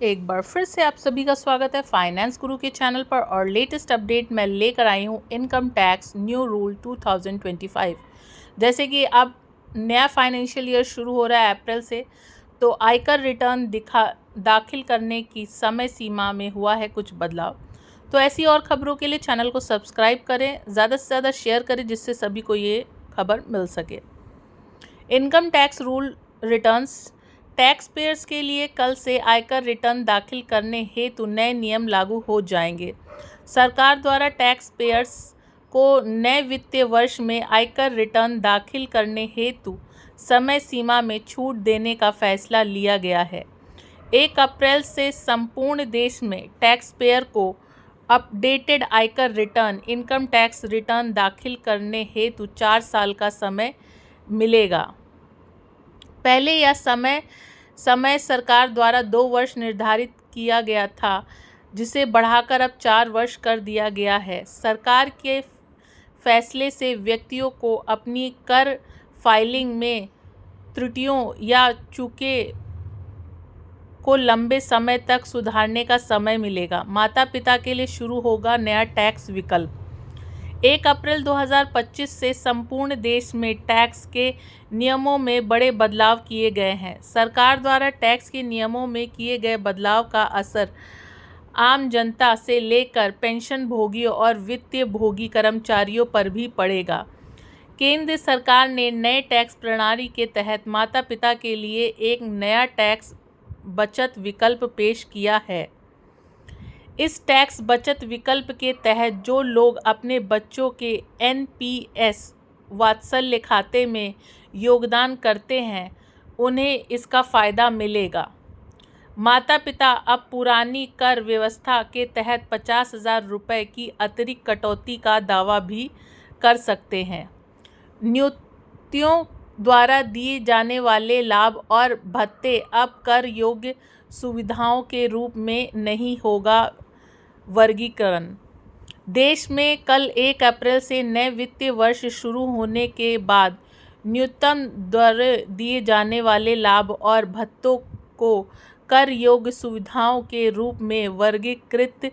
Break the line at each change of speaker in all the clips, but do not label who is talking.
एक बार फिर से आप सभी का स्वागत है फाइनेंस गुरु के चैनल पर। और लेटेस्ट अपडेट मैं लेकर आई हूँ इनकम टैक्स न्यू रूल 2025। जैसे कि अब नया फाइनेंशियल ईयर शुरू हो रहा है अप्रैल से, तो आयकर रिटर्न दाखिल करने की समय सीमा में हुआ है कुछ बदलाव। तो ऐसी और खबरों के लिए चैनल को सब्सक्राइब करें, ज़्यादा से ज़्यादा शेयर करें जिससे सभी को ये खबर मिल सके। Income tax rule returns tax payers के लिए कल से आयकर रिटर्न दाखिल करने हेतु नए नियम लागू हो जाएंगे। सरकार द्वारा टैक्स पेयर्स को नए वित्तीय वर्ष में आयकर रिटर्न दाखिल करने हेतु समय सीमा में छूट देने का फैसला लिया गया है। 1 अप्रैल से संपूर्ण देश में टैक्स पेयर को अपडेटेड आयकर रिटर्न इनकम टैक्स रिटर्न दाखिल करने हेतु 4 साल का समय मिलेगा। पहले यह समय सरकार द्वारा 2 वर्ष निर्धारित किया गया था, जिसे बढ़ाकर अब 4 वर्ष कर दिया गया है। सरकार के फैसले से व्यक्तियों को अपनी कर फाइलिंग में त्रुटियों या चूकें को लंबे समय तक सुधारने का समय मिलेगा। माता पिता के लिए शुरू होगा नया टैक्स विकल्प। 1 अप्रैल 2025 से संपूर्ण देश में टैक्स के नियमों में बड़े बदलाव किए गए हैं। सरकार द्वारा टैक्स के नियमों में किए गए बदलाव का असर आम जनता से लेकर पेंशन भोगियों और वित्तीय भोगी कर्मचारियों पर भी पड़ेगा। केंद्र सरकार ने नए टैक्स प्रणाली के तहत माता पिता के लिए एक नया टैक्स बचत विकल्प पेश किया है। इस टैक्स बचत विकल्प के तहत जो लोग अपने बच्चों के एनपीएस वात्सल्य खाते में योगदान करते हैं, उन्हें इसका फ़ायदा मिलेगा। माता पिता अब पुरानी कर व्यवस्था के तहत 50,000 रुपये की अतिरिक्त कटौती का दावा भी कर सकते हैं। नियुक्तियों द्वारा दिए जाने वाले लाभ और भत्ते अब कर योग्य सुविधाओं के रूप में नहीं होगा वर्गीकरण। देश में कल 1 अप्रैल से नए वित्तीय वर्ष शुरू होने के बाद न्यूनतम दर दिए जाने वाले लाभ और भत्तों को कर योग्य सुविधाओं के रूप में वर्गीकृत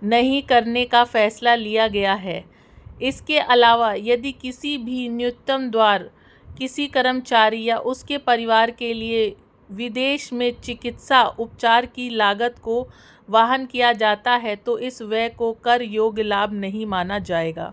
नहीं करने का फैसला लिया गया है। इसके अलावा यदि किसी भी न्यूनतम दर किसी कर्मचारी या उसके परिवार के लिए विदेश में चिकित्सा उपचार की लागत को वहन किया जाता है, तो इस व्यय को कर योग्य लाभ नहीं माना जाएगा।